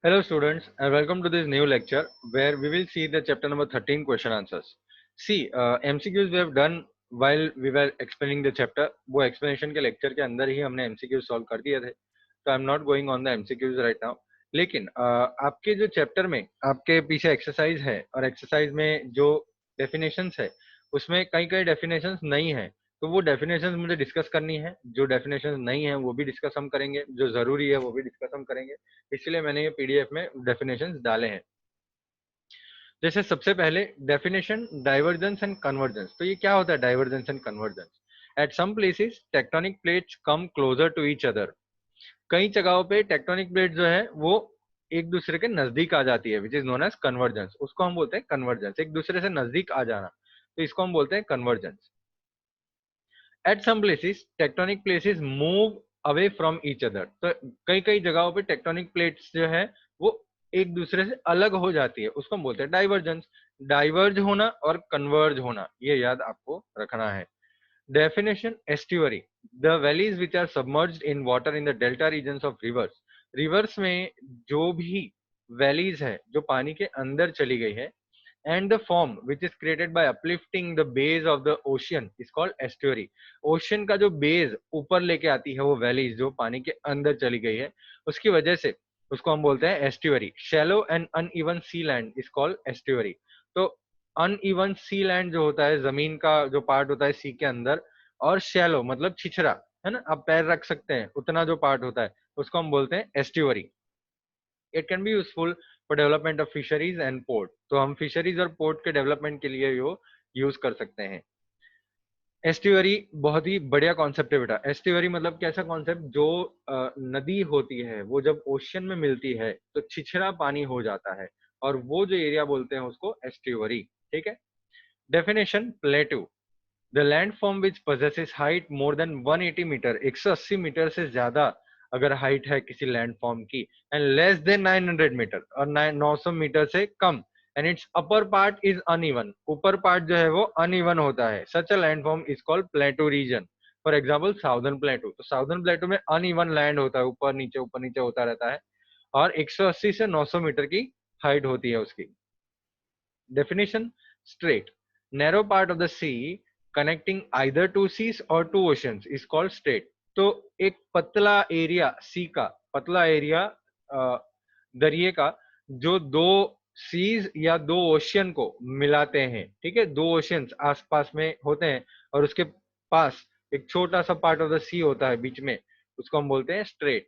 Hello students and welcome to this new lecture where we will see the chapter number 13 question answers. See, MCQs we have done while we were explaining the chapter. वो explanation के lecture के अंदर ही हमने MCQs solve कर दिए थे. तो I'm not going on the MCQs right now. लेकिन आपके जो chapter में आपके पीछे exercise है और exercise में जो definitions है उसमें कई कई definitions नहीं है. तो वो डेफिनेशंस मुझे डिस्कस करनी है. जो डेफिनेशंस नहीं है वो भी डिस्कस हम करेंगे, जो जरूरी है वो भी डिस्कस हम करेंगे. इसलिए मैंने ये पीडीएफ में डेफिनेशंस डाले हैं. जैसे सबसे पहले डेफिनेशन डाइवर्जेंस एंड कन्वर्जेंस. तो ये क्या होता है divergence and convergence? At some places tectonic plates come closer to each other. कई जगहों पे टेक्टोनिक प्लेट जो है वो एक दूसरे के नजदीक आ जाती है, which is known as convergence. उसको हम बोलते हैं कन्वर्जेंस, एक दूसरे से नजदीक आ जाना. तो इसको हम बोलते हैं convergence. At some places tectonic places move away from each other. तो कई कई जगहों पे टेक्टोनिक प्लेट्स जो है वो एक दूसरे से अलग हो जाती है, उसको हम बोलते हैं डाइवर्जेंस. डाइवर्ज होना और कन्वर्ज होना ये याद आपको रखना है. Definition estuary, the valleys which are submerged in water in the delta regions of rivers. Rivers में जो भी वैलीज है जो पानी के अंदर चली गई है, and the form which is created by uplifting the base of the ocean is called estuary. Ocean का जो बेस ऊपर लेके आती है वो वैलीज जो पानी के अंदर चली गई है उसकी वजह से उसको हम बोलते हैं estuary. Shallow and uneven sea land is called estuary. तो अनइवन सी लैंड जो होता है, जमीन का जो पार्ट होता है सी के अंदर, और शैलो मतलब छिछरा है ना, आप पैर रख सकते हैं उतना जो पार्ट होता है उसको हम बोलते हैं estuary. It can be useful for development of fisheries and port. तो हम फिशरीज और पोर्ट के डेवलपमेंट के लिए वो यूज कर सकते हैं. एस्ट्यूअरी बहुत ही बढ़िया कॉन्सेप्ट है बेटा. एस्ट्यूअरी मतलब कैसा कॉन्सेप्ट, जो नदी होती है वो जब ओशियन में मिलती है तो छिछरा पानी हो जाता है और वो जो एरिया बोलते हैं उसको एस्ट्यूअरी. ठीक है. Definition plateau, the landform which possesses height more than 180 metre, 180 metre से ज्यादा अगर हाइट है किसी लैंडफॉर्म की, एंड लेस देन 900 मीटर और 900 मीटर से कम, and its upper part is uneven, ऊपर पार्ट जो है वो अनइवन होता है, such a landform is called plateau region. For example southern plateau. तो साउदर्न प्लेटू में अनइवन लैंड होता है, ऊपर नीचे होता रहता है और 180 से 900 मीटर की हाइट होती है उसकी. Definition strait, narrow part of the sea connecting either two seas or two oceans is called strait. तो एक पतला एरिया सी का, पतला एरिया दरिए का जो दो सीज या दो ओशियन को मिलाते हैं. ठीक है, दो ओशियंस आसपास में होते हैं और उसके पास एक छोटा सा पार्ट ऑफ द सी होता है बीच में, उसको हम बोलते हैं strait.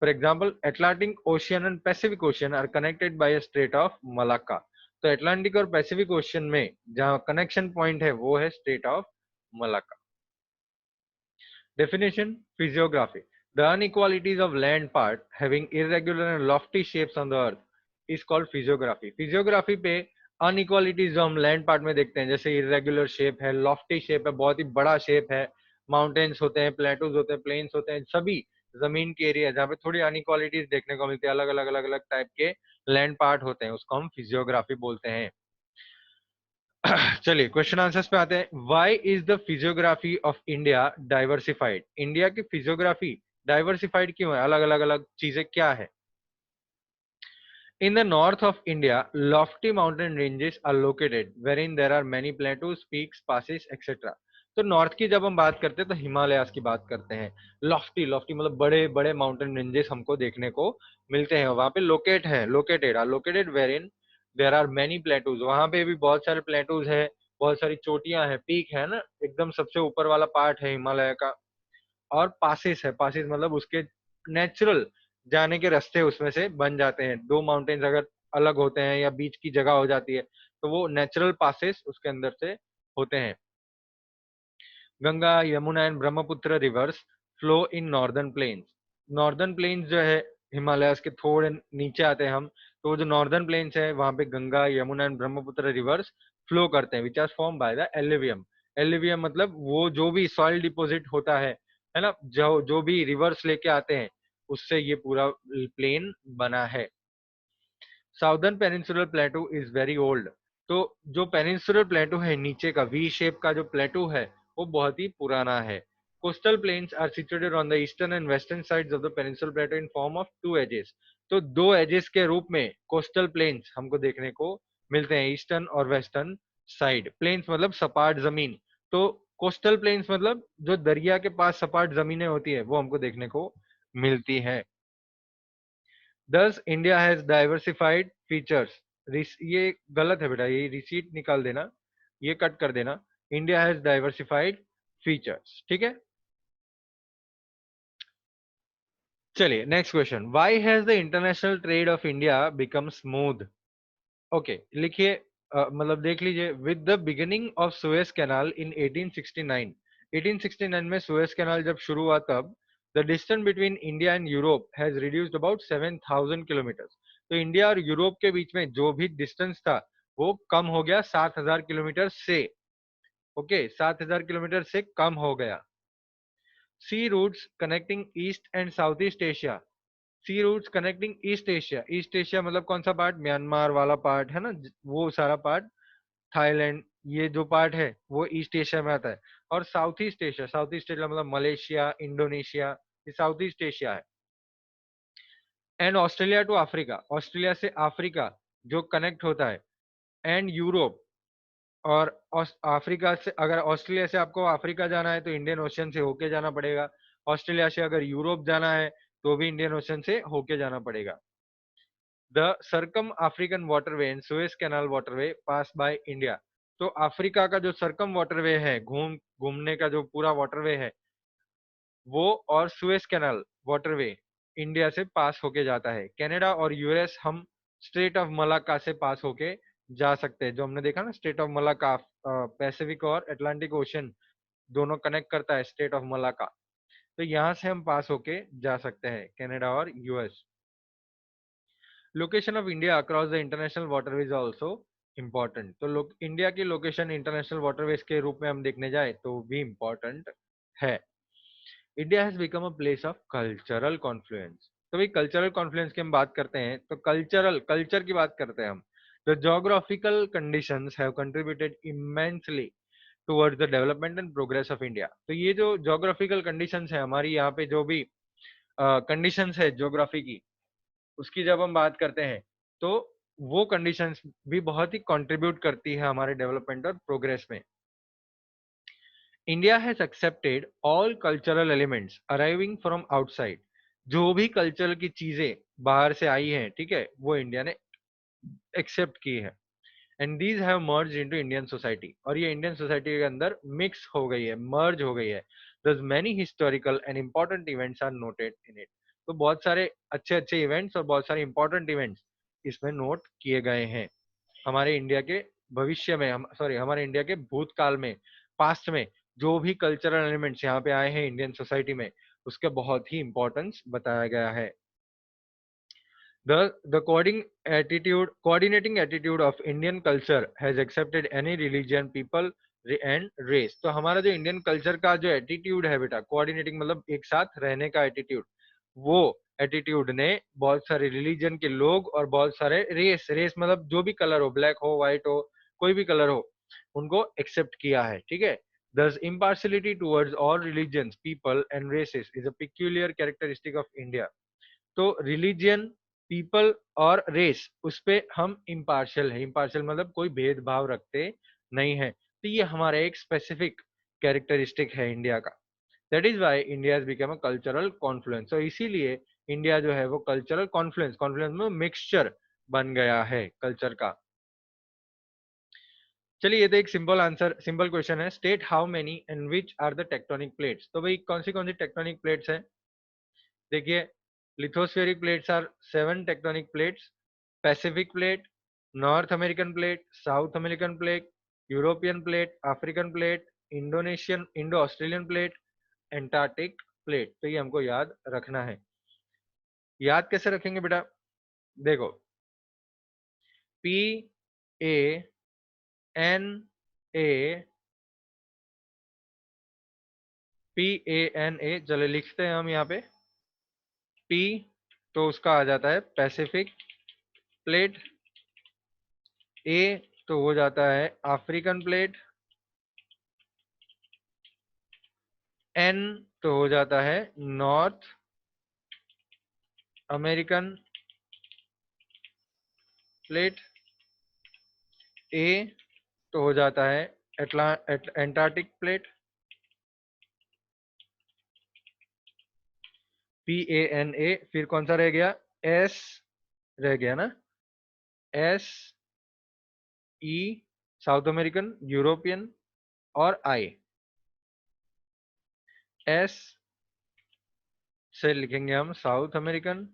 For example Atlantic Ocean and Pacific Ocean are connected by strait of Malacca. तो अटलांटिक और पैसिफिक ओशियन में जहाँ कनेक्शन पॉइंट है वो है strait of Malacca. Definition physiography, the inequalities of land part having irregular and lofty shapes on the earth is called physiography. Physiography पे अनइक्वालिटीज जो हम लैंड पार्ट में देखते हैं, जैसे इरेगुलर शेप है, लॉफ्टी शेप है, बहुत ही बड़ा शेप है, माउंटेन्स होते हैं, प्लेटूज होते हैं, प्लेन्स होते हैं, सभी जमीन के एरिया जहाँ पे थोड़ी अनइक्वालिटीज देखने को मिलती है, अलग अलग अलग अलग टाइप के लैंड पार्ट होते हैं, उसको हम फिजियोग्राफी बोलते हैं. चलिए क्वेश्चन आंसर्स पे आते हैं. Why is the physiography of India diversified? India की फिजियोग्राफी डाइवर्सिफाइड क्यों है, अलग अलग अलग चीजें क्या है? In the north of India, lofty mountain ranges are located wherein there are many plateaus, peaks, passes, etc. तो नॉर्थ की जब हम बात करते हैं तो हिमालयास की बात करते हैं. लॉफ्टी, लॉफ्टी मतलब बड़े बड़े माउंटेन रेंजेस हमको देखने को मिलते हैं. वहां पे लोकेट है, located or located wherein there are many plateaus. वहां पे भी बहुत सारे प्लेटूज है, बहुत सारी चोटियां हैं, पीक है ना, एकदम सबसे ऊपर वाला पार्ट है हिमालय का. और पासिस है, पासिस मतलब उसके नेचुरल जाने के रास्ते उसमें से बन जाते हैं. दो माउंटेन्स अगर अलग होते हैं या बीच की जगह हो जाती है तो वो नेचुरल पासेस उसके अंदर से होते हैं. Ganga, Yamuna and Brahmaputra rivers flow in northern plains. Northern plains जो है हिमालयस के थोड़े नीचे आते हैं हम, तो जो नॉर्दर्न प्लेन्स है वहां पे Ganga, Yamuna and Brahmaputra rivers flow करते हैं, which are form by the alluvium. Alluvium मतलब वो जो भी सॉइल डिपोजिट होता है ना, जो भी रिवर्स लेके आते हैं उससे ये पूरा प्लेन बना है. Southern peninsular प्लेटू is very old. तो जो पेनिनसुलर प्लेटू है नीचे का वी शेप का जो प्लेटू है वो बहुत ही पुराना है. Coastal plains are situated on the eastern and western sides of the peninsular plateau in form of two edges. तो दो एजेस के रूप में कोस्टल प्लेन्स हमको देखने को मिलते हैं, ईस्टर्न और वेस्टर्न साइड। प्लेन्स मतलब सपाट जमीन, तो कोस्टल प्लेन्स मतलब जो दरिया के पास सपाट जमीनें होती है वो हमको देखने को मिलती है। दस इंडिया हैज डाइवर्सिफाइड फीचर्स। ये गलत है बेटा, ये रिसीट निकाल देना, ये कट कर देना। इंडिया हैज डाइवर्सिफाइड फीचर्स, ठीक है। चलिए next question, why has the international trade off India become smooth. Okay लिखिए, मतलब देख लीजिए, with the beginning of Suez canal in 1869, 1869 में सुएज कैनाल जब शुरू हुआ तब the distance between India and Europe has reduced about 7000 kilometre. तो इंडिया और यूरोप के बीच में जो भी डिस्टेंस था वो कम हो गया 7000 किलोमीटर से। ओके 7000 किलोमीटर से कम हो गया। Sea routes connecting east and south East Asia. Sea routes connecting east Asia, east Asia मतलब कौन सा पार्ट, म्यांमार वाला पार्ट है ना, वो सारा पार्ट, थाईलैंड, ये जो पार्ट है वो ईस्ट एशिया में आता है। और South East Asia, South East Asia मतलब मलेशिया, इंडोनेशिया, ये साउथ ईस्ट एशिया है। And Australia to Africa, Australia से अफ्रीका जो कनेक्ट होता है। एंड यूरोप, और अफ्रीका से, अगर ऑस्ट्रेलिया से आपको अफ्रीका जाना है तो इंडियन ओशन से होके जाना पड़ेगा। ऑस्ट्रेलिया से अगर यूरोप जाना है तो भी इंडियन ओशन से होके जाना पड़ेगा। The circum African waterway and Suez canal waterway pass by India. तो अफ्रीका का जो सर्कम वाटरवे है, घूमने का जो पूरा वाटरवे है वो, और सुएज कैनाल वाटरवे इंडिया से पास होके जाता है। कनाडा और यूएस हम स्ट्रेट ऑफ मलाक्का से पास होके जा सकते हैं, जो हमने देखा ना स्ट्रेट ऑफ मलाक्का, पैसिफिक और अटलांटिक ओशन दोनों कनेक्ट करता है स्ट्रेट ऑफ मलाक्का। तो यहाँ से हम पास होके जा सकते हैं, कनाडा और US. Location of India across the international waterways also important. तो इंडिया की लोकेशन इंटरनेशनल वाटरवेज के रूप में हम देखने जाए तो भी इम्पोर्टेंट है। India has become a place of cultural confluence. तो भाई कल्चरल कॉन्फ्लुएंस की हम बात करते हैं तो कल्चर की बात करते हैं हम। The geographical conditions have contributed immensely towards the development and progress of India. तो ये जो जोग्राफिकल कंडीशंस है हमारी, यहाँ पे जो भी कंडीशंस है ज्योग्राफी की, उसकी जब हम बात करते हैं तो वो कंडीशंस भी बहुत ही कंट्रीब्यूट करती है हमारे डेवलपमेंट और प्रोग्रेस में। India has accepted all cultural elements arriving from outside. जो भी कल्चर की चीजें बाहर से आई हैं, ठीक है, वो इंडिया ने एक्सेप्ट की है। And these have merge into Indian society, और ये इंडियन सोसाइटी के अंदर मिक्स हो गई है, मर्ज हो गई है। Thus many historical and important events are noted in it. तो बहुत सारे अच्छे अच्छे इवेंट्स और बहुत सारे इंपॉर्टेंट इवेंट्स इसमें नोट किए गए हैं। हमारे इंडिया के भविष्य में, हम सॉरी हमारे इंडिया के भूतकाल में, पास्ट में जो भी कल्चरल एलिमेंट्स यहाँ पे आए हैं इंडियन सोसाइटी में, उसके बहुत ही इंपॉर्टेंस बताया गया है। The coordinating attitude of Indian culture has accepted any religion, people and race। तो हमारा जो इंडियन कल्चर का जो एटीट्यूड है बेटा, कोऑर्डिनेटिंग मतलब एक साथ रहने का एटीट्यूड, वो एटीट्यूड ने बहुत सारे रिलीजन के लोग और बहुत सारे रेस मतलब जो भी कलर हो, ब्लैक हो, व्हाइट हो, कोई भी कलर हो, उनको एक्सेप्ट किया है, ठीक है। Thus impartiality towards all religions, people and races is a peculiar characteristic of India। तो रिलीजियन, पीपल और रेस, उस पे हम इम्पार्शियल है। इम्पार्शियल मतलब कोई भेदभाव रखते नहीं है। तो ये हमारा एक स्पेसिफिक कैरेक्टरिस्टिक है इंडिया का। That is why India has become a cultural confluence. तो इसीलिए इंडिया जो है वो कल्चरल कॉन्फ्लुएंस, कॉन्फ्लुएंस में मिक्सचर बन गया है कल्चर का। चलिए ये तो एक सिंपल आंसर, सिंपल क्वेश्चन है। State how many and which are the tectonic plates. तो भाई कौन सी टेक्टोनिक प्लेट्स है, देखिए, lithospheric plates are 7 tectonic plates. Pacific plate, North American plate, south American plate, European plate, African plate, Indonesian Indo Australian plate, Antarctic plate. तो ये हमको याद रखना है। याद कैसे रखेंगे बेटा, देखो, P A N A, PANA, चले लिखते हैं हम यहाँ पे P, तो उसका आ जाता है पैसिफिक प्लेट। A तो हो जाता है अफ्रीकन प्लेट। N तो हो जाता है नॉर्थ अमेरिकन प्लेट, ए तो हो जाता है एंटार्क्टिक प्लेट, PANA, फिर कौन सा रह गया, एस रह गया ना, S E south American, European, और आई, एस से लिखेंगे हम साउथ अमेरिकन,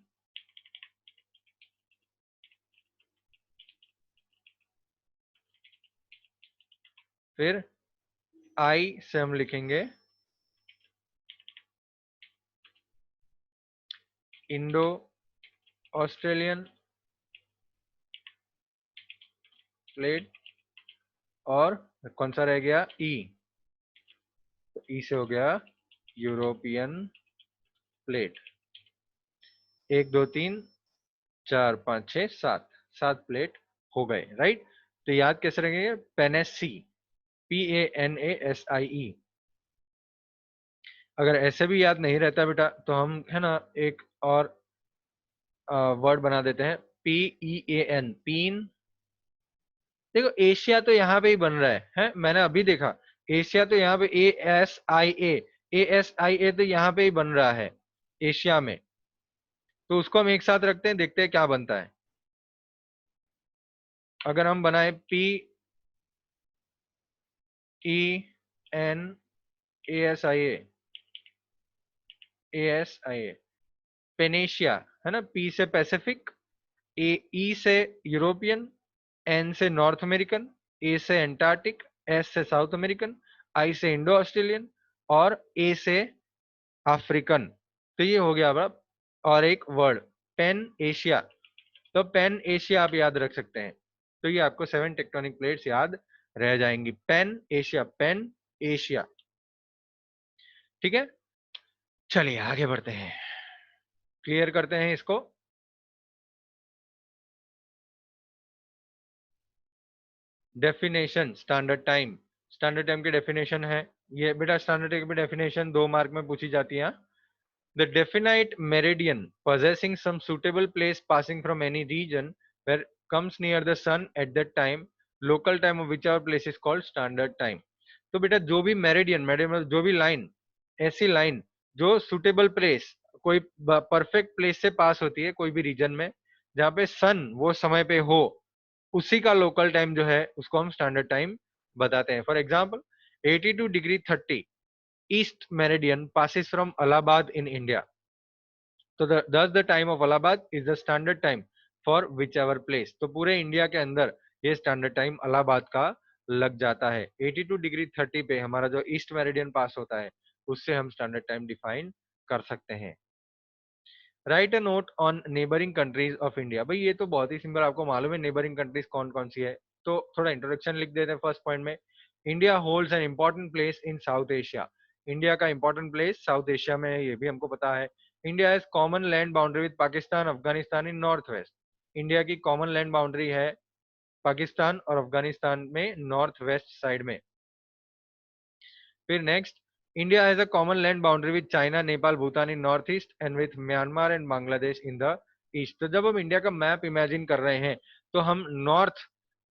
फिर आई से हम लिखेंगे इंडो ऑस्ट्रेलियन प्लेट, और कौन सा रह गया, ई, तो ई से हो गया यूरोपियन प्लेट। 1 2 3 4 5 6 7, 7 प्लेट हो गए, राइट। तो याद कैसे रखेंगे, पेनेसी, PANASIE। अगर ऐसे भी याद नहीं रहता बेटा तो हम है ना एक और वर्ड बना देते हैं, PEAN, पीन। देखो एशिया तो यहाँ पे ही बन रहा है, मैंने अभी देखा, एशिया तो यहाँ पे ASIA तो यहाँ पे ही बन रहा है एशिया में। तो उसको हम एक साथ रखते हैं, देखते हैं क्या बनता है। अगर हम बनाए PENASIA, पेनेशिया, है ना, P से पैसिफिक, E से यूरोपियन, N से नॉर्थ अमेरिकन, A से एंटार्क्टिक, S से साउथ अमेरिकन, I से इंडो ऑस्ट्रेलियन, और A से अफ्रीकन। तो ये हो गया अब। और एक वर्ड पेन एशिया, तो पेन एशिया आप याद रख सकते हैं। तो ये आपको 7 टेक्टोनिक प्लेट्स याद रह जाएंगी, पेन एशिया, पेन एशिया। ठीक है, चलिए आगे बढ़ते हैं, क्लियर करते हैं इसको। डेफिनेशन, स्टैंडर्ड टाइम की डेफिनेशन है ये बेटा। स्टैंडर्ड टाइम की डेफिनेशन 2 मार्क में पूछी जाती है। The definite meridian possessing some suitable place passing from any region where comes near the sun at that time, local time of whichever place is called standard time। तो बेटा जो भी meridian, meridian मतलब जो भी लाइन, ऐसी line जो suitable place, कोई परफेक्ट प्लेस से पास होती है कोई भी रीजन में, जहाँ पे सन वो समय पे हो, उसी का लोकल टाइम जो है उसको हम स्टैंडर्ड टाइम बताते हैं। For example 82°30 east meridian passes from Allahabad in India, तो thus the time of Allahabad is the standard time for whichever place। तो पूरे इंडिया के अंदर ये स्टैंडर्ड टाइम इलाहाबाद का लग जाता है। 82°30 पे हमारा जो ईस्ट मेरिडियन पास होता है उससे हम स्टैंडर्ड टाइम डिफाइन कर सकते हैं। Right a note on neighbouring countries of India. भाई ये तो बहुत ही सिंपल, आपको मालूम है नेबरिंग कंट्रीज कौन कौन सी है। तो थोड़ा इंट्रोडक्शन लिख देते हैं फर्स्ट पॉइंट में। India holds an important place in south Asia. India का इंपॉर्टेंट प्लेस साउथ एशिया में है, ये भी हमको पता है। India has common land boundary with Pakistan, Afghanistan in north west. India की कॉमन लैंड बाउंड्री है पाकिस्तान और अफगानिस्तान में नॉर्थ वेस्ट साइड में। फिर next, India has a common land boundary with China, Nepal, Bhutan in north east and with Myanmar and Bangladesh in the east. तो जब हम India का मैप इमेजिन कर रहे हैं तो हम नॉर्थ,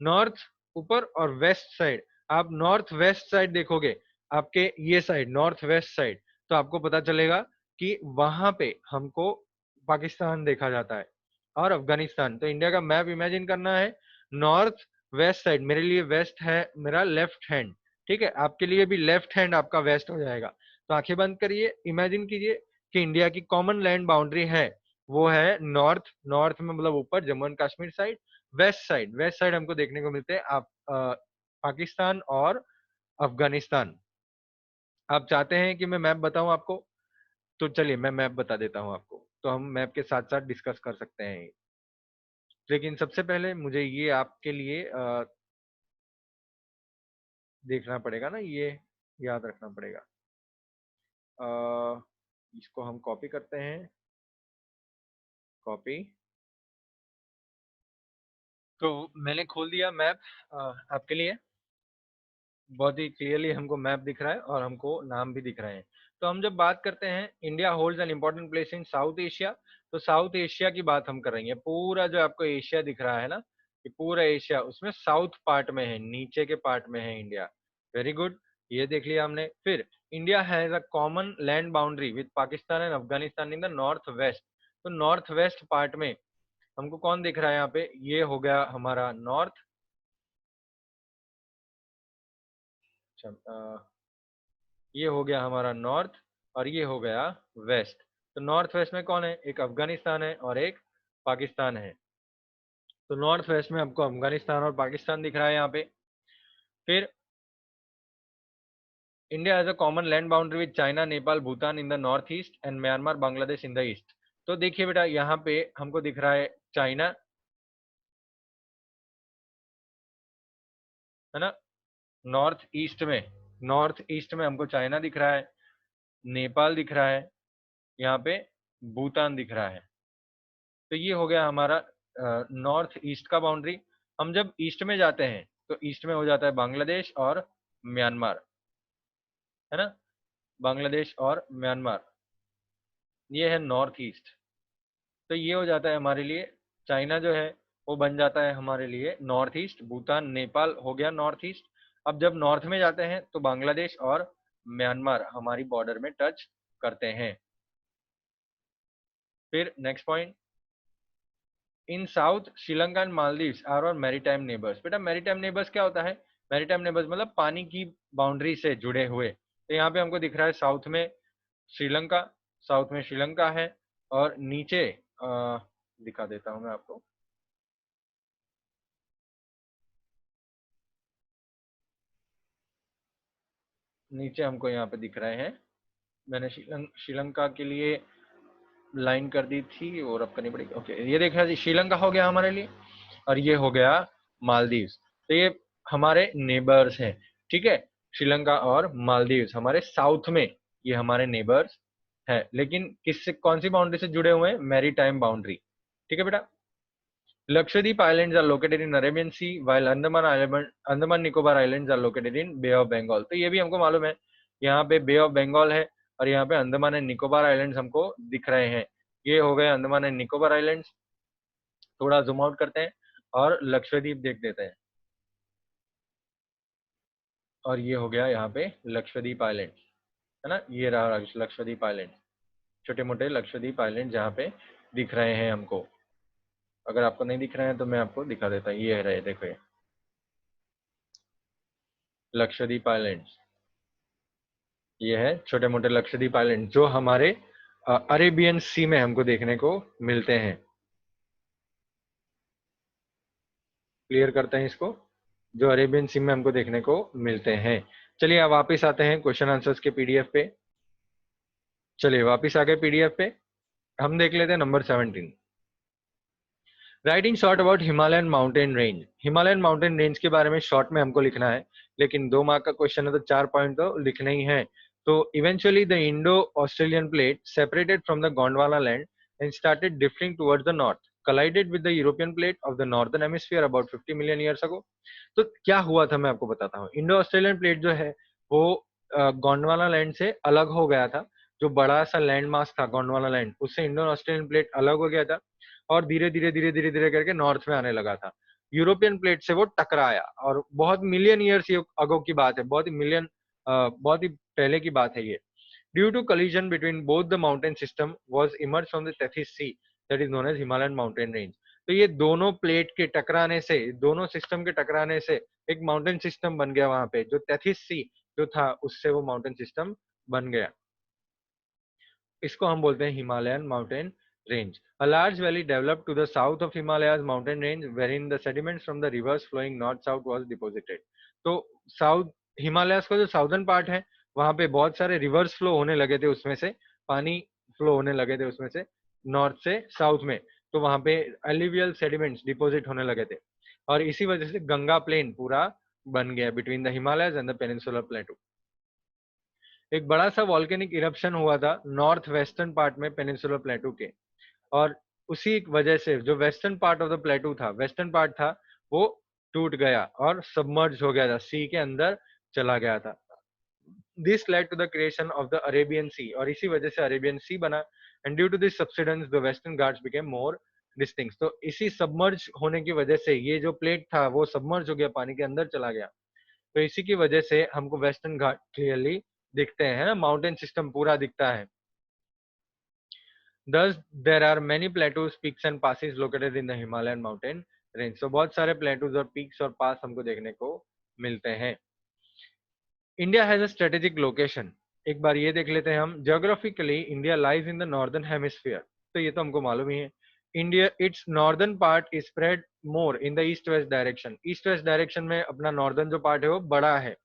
नॉर्थ ऊपर और वेस्ट साइड, आप नॉर्थ वेस्ट साइड देखोगे, आपके ये साइड नॉर्थ वेस्ट साइड, तो आपको पता चलेगा कि वहां पे हमको पाकिस्तान देखा जाता है और अफगानिस्तान। तो इंडिया का मैप इमेजिन करना है, नॉर्थ वेस्ट साइड, मेरे लिए वेस्ट है मेरा लेफ्ट हैंड, ठीक है, आपके लिए भी लेफ्ट हैंड आपका वेस्ट हो जाएगा। तो आंखें बंद करिए, इमेजिन कीजिए कि इंडिया की कॉमन लैंड बाउंड्री है वो है नॉर्थ, नॉर्थ में मतलब ऊपर Jammu and Kashmir side, west side, west side हमको देखने को मिलते हैं आप पाकिस्तान और अफगानिस्तान। आप चाहते हैं कि मैं मैप बताऊं आपको, तो चलिए मैं मैप बता देता हूं आपको, तो हम मैप के साथ साथ डिस्कस कर सकते हैं। लेकिन सबसे पहले मुझे ये आपके लिए देखना पड़ेगा ना, ये याद रखना पड़ेगा। इसको हम कॉपी करते हैं, कॉपी। तो मैंने खोल दिया मैप आपके लिए, बहुत ही क्लियरली हमको मैप दिख रहा है और हमको नाम भी दिख रहे हैं। तो हम जब बात करते हैं India holds an important place in south Asia, तो साउथ एशिया की बात हम कर रहे हैं। पूरा जो आपको एशिया दिख रहा है ना, कि पूरा एशिया उसमें साउथ पार्ट में है, नीचे के पार्ट में है इंडिया। वेरी गुड, ये देख लिया हमने। फिर India has a common land boundary with Pakistan and Afghanistan in the north west. तो नॉर्थ वेस्ट पार्ट में हमको कौन दिख रहा है यहाँ पे, ये हो गया हमारा नॉर्थ, ये हो गया हमारा नॉर्थ और ये हो गया वेस्ट। तो नॉर्थ वेस्ट में कौन है, एक अफगानिस्तान है और एक पाकिस्तान है। तो नॉर्थ वेस्ट में आपको अफगानिस्तान और पाकिस्तान दिख रहा है यहाँ पे। फिर India has a common land boundary with China, Nepal, Bhutan in the north east and Myanmar, Bangladesh in the east. तो देखिए बेटा, यहाँ पे हमको दिख रहा है चाइना, है ना, नॉर्थ ईस्ट में हमको चाइना दिख रहा है, नेपाल दिख रहा है, यहाँ पे भूटान दिख रहा है। तो ये हो गया हमारा नॉर्थ ईस्ट का बाउंड्री। हम जब ईस्ट में जाते हैं तो ईस्ट में हो जाता है बांग्लादेश और म्यांमार, है ना, बांग्लादेश और म्यांमार, ये है नॉर्थ ईस्ट। तो ये हो जाता है हमारे लिए, चाइना जो है वो बन जाता है हमारे लिए नॉर्थ ईस्ट, भूटान नेपाल हो गया नॉर्थ ईस्ट। अब जब नॉर्थ में जाते हैं तो बांग्लादेश और म्यांमार हमारी बॉर्डर में टच करते हैं। फिर next point, in south Sri Lanka and Maldives are और मैरीटाइम नेबर्स। बेटा मैरीटाइम नेबर्स क्या होता है, मैरीटाइम नेबर्स मतलब पानी की बाउंड्री से जुड़े हुए। तो यहाँ पे हमको दिख रहा है साउथ में श्रीलंका, साउथ में श्रीलंका है, और नीचे दिखा देता हूं मैं आपको, नीचे हमको यहाँ पे दिख रहे हैं, मैंने श्रीलंका के लिए लाइन कर दी थी और अब करनी पड़ेगी। ओके, ये देखा जी, श्रीलंका हो गया हमारे लिए और ये हो गया मालदीव्स। तो ये हमारे नेबर्स हैं, ठीक है, श्रीलंका और मालदीव्स हमारे साउथ में, ये हमारे नेबर्स है। लेकिन किससे, कौन सी बाउंड्री से जुड़े हुए हैं, मैरी टाइम बाउंड्री, ठीक है बेटा। Lakshadweep islands are located in Arabian Sea while Andaman Nicobar islands are located in Bay of Bengal. तो ये भी हमको मालूम है, यहाँ पे बे ऑफ बंगाल है और यहाँ पे अंडमान एंड निकोबार आइलैंड्स हमको दिख रहे हैं। ये हो गए अंडमान एंड निकोबार आइलैंड्स। थोड़ा जूम आउट करते हैं और लक्षद्वीप देख देते हैं, और ये हो गया यहाँ पे लक्षद्वीप आइलैंड, है ना, ये रहा लक्षद्वीप आइलैंड, छोटे मोटे लक्षद्वीप आइलैंड जहाँ पे दिख रहे हैं हमको। अगर आपको नहीं दिख रहे हैं तो मैं आपको दिखा देता हूँ, ये रहे, देखो ये लक्षद्वीप आइलैंड, ये है छोटे मोटे लक्षद्वीप आइलैंड जो हमारे अरेबियन सी में हमको देखने को मिलते हैं। क्लियर करते हैं इसको, जो अरेबियन सी में हमको देखने को मिलते हैं। चलिए अब वापिस आते हैं क्वेश्चन आंसर्स के पीडीएफ पे। चलिए वापिस आ गए पीडीएफ पे, हम देख लेते हैं number 17। Writing short about Himalayan mountain range. Himalayan mountain range के बारे में शॉर्ट में हमको लिखना है, लेकिन 2 मार्क का क्वेश्चन है तो 4 पॉइंट तो लिखने ही है। तो eventually the Indo Australian plate separated from the Gondwana land and started drifting towards the north, collided with the European plate of the northern hemisphere about 50 million years ago। तो क्या हुआ था मैं आपको बताता हूँ। इंडो ऑस्ट्रेलियन प्लेट जो है वो गोंडवाना लैंड से अलग हो गया था, जो बड़ा सा लैंड मास था गोंडवाना लैंड, उससे इंडो ऑस्ट्रेलियन प्लेट अलग हो गया था और धीरे धीरे धीरे धीरे धीरे करके नॉर्थ में आने लगा था। यूरोपियन प्लेट से वो टकराया और बहुत मिलियन ईयर्स अगो की बात है, बहुत ही पहले की बात है ये। Due to collision between both the mountain system was emerged from the Tethys Sea that is known as Himalayan mountain range। तो ये दोनों प्लेट के टकराने से, दोनों सिस्टम के टकराने से एक माउंटेन सिस्टम बन गया वहां पे, जो टेथिस सी जो था उससे वो माउंटेन सिस्टम बन गया। इसको हम बोलते हैं Himalayan mountain range। A large valley developed to the south of Himalayas mountain range wherein the sediments from the rivers flowing north south was deposited। तो साउथ हिमालयस का जो साउदर्न पार्ट है वहां पे बहुत सारे रिवर्स फ्लो होने लगे थे, उसमें से पानी फ्लो होने लगे थे उसमें से नॉर्थ से साउथ में। तो वहां पे एलिवियल सेडिमेंट्स डिपोजिट होने लगे थे और इसी वजह से गंगा प्लेन पूरा बन गया between the Himalayas and the peninsular प्लेटू। एक बड़ा सा वॉल्केनिक इरप्शन हुआ था नॉर्थ वेस्टर्न पार्ट में पेनिनसुलर प्लेटू के, और उसी वजह से जो वेस्टर्न पार्ट ऑफ द प्लेटू था, वेस्टर्न पार्ट था, वो टूट गया और सबमर्ज हो गया था, सी के अंदर चला गया था। This led to the creation of the Arabian Sea, और इसी वजह से अरेबियन सी बना। And due to this subsidence the Western Ghats became more this things. तो इसी सबमर्ज होने की वजह से ये जो प्लेट था वो सबमर्ज हो गया, पानी के अंदर चला गया। तो इसी की वजह से हमको वेस्टर्न घाट क्लियरली दिखते हैं, है ना, माउंटेन सिस्टम पूरा दिखता है। Thus, there are many plateaus, peaks and passes located in the Himalayan mountain range. तो बहुत सारे plateaus और peaks और pass हमको देखने को मिलते हैं। India has a strategic location. एक बार ये देख लेते हैं हम। Geographically, India lies in the northern hemisphere. तो ये तो हमको मालूम ही है। India, its northern part is spread more in the east-west direction. East-west direction में अपना northern जो part है वो बड़ा है।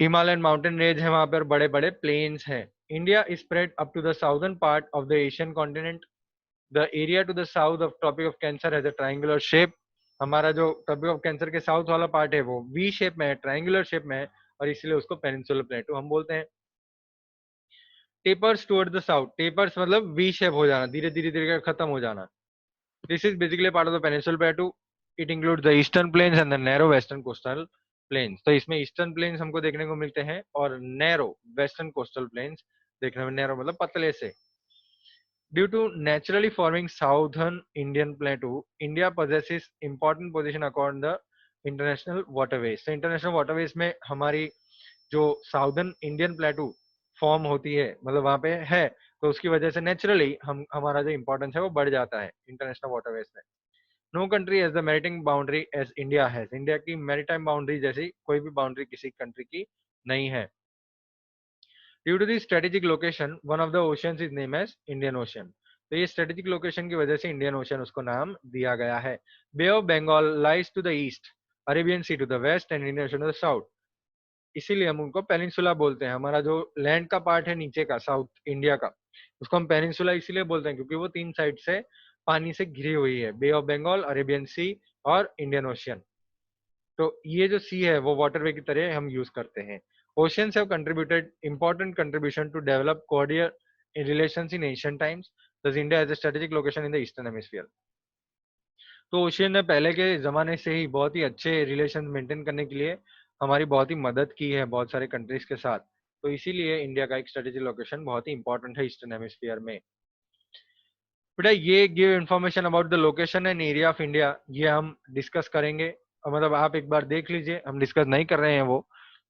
हिमालयन माउंटेन रेंज है, वहां पर बड़े बड़े प्लेन्स हैं। India is spread up to the southern part of the Asian continent. The area to the south of Tropic of Cancer has a triangular shape. हमारा जो ट्रॉपिक ऑफ कैंसर के south वाला पार्ट है वो V shape में है, triangular shape में है, और इसलिए उसको पेनिनसुलर प्लेटू हम बोलते हैं। Tapers toward the south, tapers मतलब वी शेप हो जाना, धीरे धीरे धीरे खत्म हो जाना। This is basically part of the peninsular plateau. It include the eastern plains and the narrow western coastal plains. तो इसमें ईस्टर्न प्लेन्स हमको देखने को मिलते हैं और नैरो वेस्टर्न कोस्टल प्लेन्स देखने में, नैरो मतलब पतले से। Due to naturally forming southern Indian plateau, India possesses important position according the international waterways. तो international waterways में हमारी जो साउदर्न इंडियन प्लेटू फॉर्म होती है, मतलब वहां पे है, तो उसकी वजह से नेचुरली हम हमारा जो इंपॉर्टेंस है वो बढ़ जाता है इंटरनेशनल वाटरवेज में। No country has the maritime boundary as India has. India की मैरीटाइम बाउंड्री जैसी कोई भी बाउंड्री किसी कंट्री की नहीं है। Due to the strategic location, one of the oceans is name as Indian Ocean. तो ये स्ट्रेटेजिक लोकेशन की वजह से इंडियन ओशियन उसको नाम दिया गया है। Bay of Bengal lies to the east, Arabian Sea to the west and Indian Ocean to the south. इसीलिए हम उनको पेनिनसुला बोलते हैं। हमारा जो लैंड का पार्ट है नीचे का, साउथ इंडिया का, उसको हम पेनिनसुला इसीलिए बोलते हैं क्योंकि वो तीन साइड से पानी से घिरी हुई है, Bay of Bengal, Arabian Sea और इंडियन ओशियन। तो ये जो सी है वो वाटरवे की तरह हम यूज करते हैं। Oceans have contributed important contribution to develop cordial relations in ancient times. Thus, India has a strategic location in the eastern hemisphere. तो ओशियन ने पहले के जमाने से ही बहुत ही अच्छे रिलेशन मेंटेन करने के लिए हमारी बहुत ही मदद की है बहुत सारे कंट्रीज के साथ। तो इसीलिए इंडिया का एक स्ट्रेटेजिक लोकेशन बहुत ही इंपॉर्टेंट है ईस्टर्न हेमिस्फीयर में। बेटा ये give information about the location and area of India, ये हम डिस्कस करेंगे। मतलब आप एक बार देख लीजिए, हम डिस्कस नहीं कर रहे हैं वो,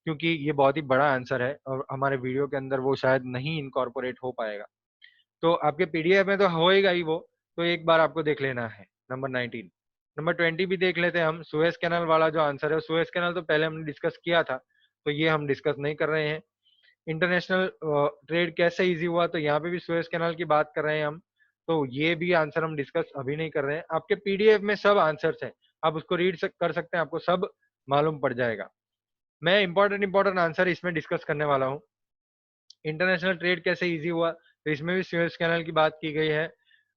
क्योंकि ये बहुत ही बड़ा आंसर है और हमारे वीडियो के अंदर वो शायद नहीं इनकॉर्पोरेट हो पाएगा। तो आपके पीडीएफ में तो होएगा ही वो, तो एक बार आपको देख लेना है। नंबर 19, नंबर 20 भी देख लेते हैं हम। सुएज कैनाल वाला जो आंसर है, सुएज कैनाल तो पहले हमने डिस्कस किया था, तो ये हम डिस्कस नहीं कर रहे हैं। इंटरनेशनल ट्रेड कैसे इजी हुआ, तो यहाँ पे भी सुएज कैनाल की बात कर रहे हैं हम, तो ये भी आंसर हम डिस्कस अभी नहीं कर रहे हैं। आपके पीडीएफ में सब आंसर्स हैं, आप उसको रीड कर सकते हैं, आपको सब मालूम पड़ जाएगा। मैं इंपॉर्टेंट आंसर इसमें डिस्कस करने वाला हूँ। इंटरनेशनल ट्रेड कैसे इजी हुआ, तो इसमें भी सुएज कैनाल की बात की गई है।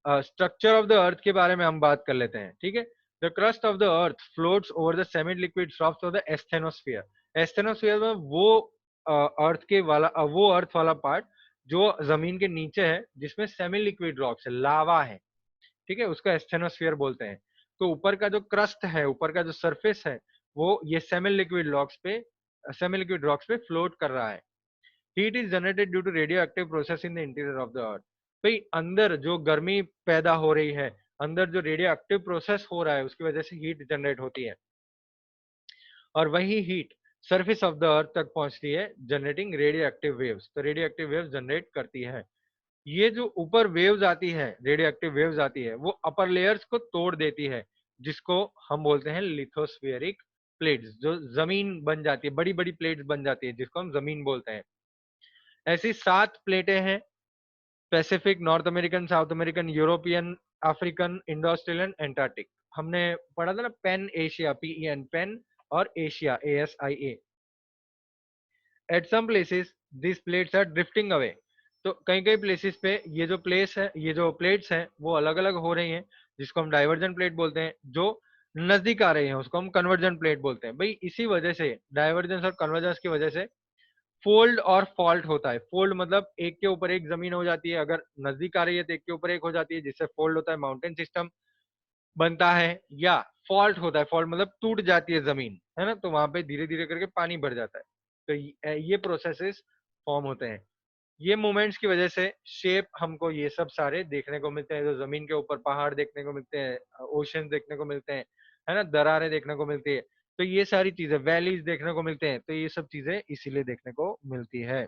स्ट्रक्चर ऑफ द अर्थ के बारे में हम बात कर लेते हैं, ठीक है। The crust of the earth floats over the semi liquid rocks of the asthenosphere. Asthenosphere में वो अर्थ के वाला वो अर्थ वाला पार्ट जो जमीन के नीचे है, जिसमें सेमी लिक्विड रॉक्स है, लावा है, ठीक है, उसका एस्थेनोस्फीयर बोलते हैं। तो ऊपर का जो क्रस्ट है, ऊपर का जो सरफेस है, वो ये सेमी लिक्विड रॉक्स पे फ्लोट कर रहा है। Heat is generated due to radioactive process in the interior of the earth. भाई अंदर जो गर्मी पैदा हो रही है, अंदर जो रेडियो एक्टिव प्रोसेस हो रहा है, उसकी वजह से हीट जनरेट होती है, और वही हीट सरफेस ऑफ द अर्थ तक पहुंचती है, जनरेटिंग रेडियो एक्टिव वेव्स। तो रेडियो एक्टिव वेव्स जनरेट करती है। ये जो ऊपर वेव्स आती है, रेडियो एक्टिव वेव्स आती है, वो अपर लेयर्स को तोड़ देती है, जिसको हम बोलते हैं लिथोस्फेरिक प्लेट्स। जो जमीन बन जाती है, बड़ी बड़ी प्लेट्स बन जाती है, जिसको हम जमीन बोलते हैं। ऐसी 7 प्लेटें हैं, Pacific, North American, South American, European, African, Indo Australian, Antarctic. हमने पढ़ा था ना पेन एशिया, PEN पेन, और Asia, ASIA। At some places this plates are drifting away. तो कई कई प्लेसेस पे ये जो प्लेस है, ये जो प्लेट्स हैं वो अलग अलग हो रही हैं, जिसको हम डाइवर्जन प्लेट बोलते हैं। जो नजदीक आ रही है उसको हम कन्वर्जन प्लेट बोलते हैं। भाई इसी वजह से, डाइवर्जेंस और कन्वर्जेंस की वजह से फोल्ड और फॉल्ट होता है। फोल्ड मतलब एक के ऊपर एक जमीन हो जाती है, अगर नजदीक आ रही है तो एक के ऊपर एक हो जाती है, जिससे फोल्ड होता है, माउंटेन सिस्टम बनता है। या फॉल्ट होता है, फॉल्ट मतलब टूट जाती है जमीन, है ना, तो वहां पे धीरे धीरे करके पानी भर जाता है। तो ये प्रोसेसेस फॉर्म होते हैं। ये मूवमेंट्स की वजह से शेप हमको ये सब सारे देखने को मिलते हैं, जो जमीन के ऊपर पहाड़ देखने को मिलते हैं, ओशन देखने को मिलते हैं, है ना, दरारें देखने को मिलती है, तो ये सारी चीजें, वैलीज देखने को मिलते हैं, तो ये सब चीजें इसीलिए देखने को मिलती है।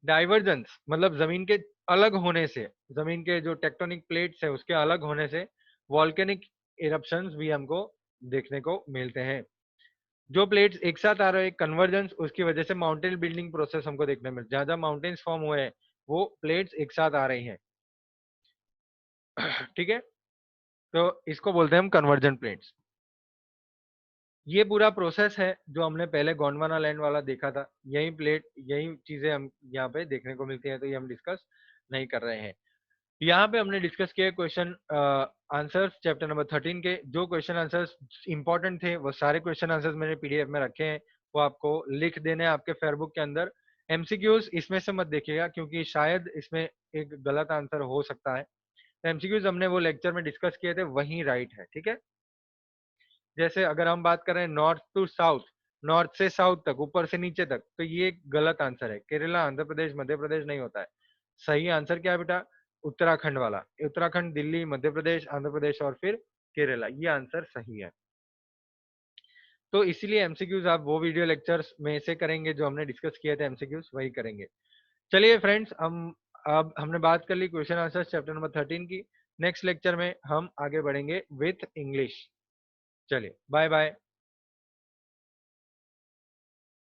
डाइवर्जेंस मतलब जमीन के अलग होने से, जमीन के जो टेक्टोनिक प्लेट्स है उसके अलग होने से वॉल्केनिक इरप्शंस भी हमको देखने को मिलते हैं। जो प्लेट्स एक साथ आ रहे हैं, कन्वर्जेंस, उसकी वजह से माउंटेन बिल्डिंग प्रोसेस हमको देखने में, जहां जहां माउंटेन्स फॉर्म हुए हैं वो प्लेट्स एक साथ आ रही हैं। ठीक है, तो इसको बोलते हैं हम कन्वर्जन प्लेट्स। ये पूरा प्रोसेस है जो हमने पहले गोंडवाना लैंड वाला देखा था, यही प्लेट, यही चीजें हम यहाँ पे देखने को मिलती हैं, तो ये हम डिस्कस नहीं कर रहे हैं। यहाँ पे हमने डिस्कस किया क्वेश्चन आंसर्स चैप्टर नंबर 13 के। जो क्वेश्चन आंसर्स इंपॉर्टेंट थे वो सारे क्वेश्चन आंसर्स मैंने पीडीएफ में रखे हैं, वो आपको लिख देने हैं आपके फेयरबुक के अंदर। एमसीक्यूज इसमें से मत देखिएगा क्योंकि शायद इसमें एक गलत आंसर हो सकता है। तो एमसीक्यूज हमने वो लेक्चर में डिस्कस किए थे, वही राइट है, ठीक है। जैसे अगर हम बात करें नॉर्थ टू साउथ, नॉर्थ से साउथ तक, ऊपर से नीचे तक, तो ये एक गलत आंसर है। केरला, आंध्र प्रदेश, मध्य प्रदेश नहीं होता है। सही आंसर क्या है बेटा? उत्तराखंड वाला। उत्तराखंड, दिल्ली, मध्य प्रदेश, आंध्र प्रदेश और फिर केरला, ये आंसर सही है। तो इसीलिए एमसीक्यूज आप वो वीडियो लेक्चर्स में से करेंगे जो हमने डिस्कस किए थे, एमसीक्यूज वही करेंगे। चलिए फ्रेंड्स, हम अब हमने बात कर ली क्वेश्चन आंसर चैप्टर नंबर 13 की। नेक्स्ट लेक्चर में हम आगे बढ़ेंगे विथ इंग्लिश। चलिए, बाय बाय।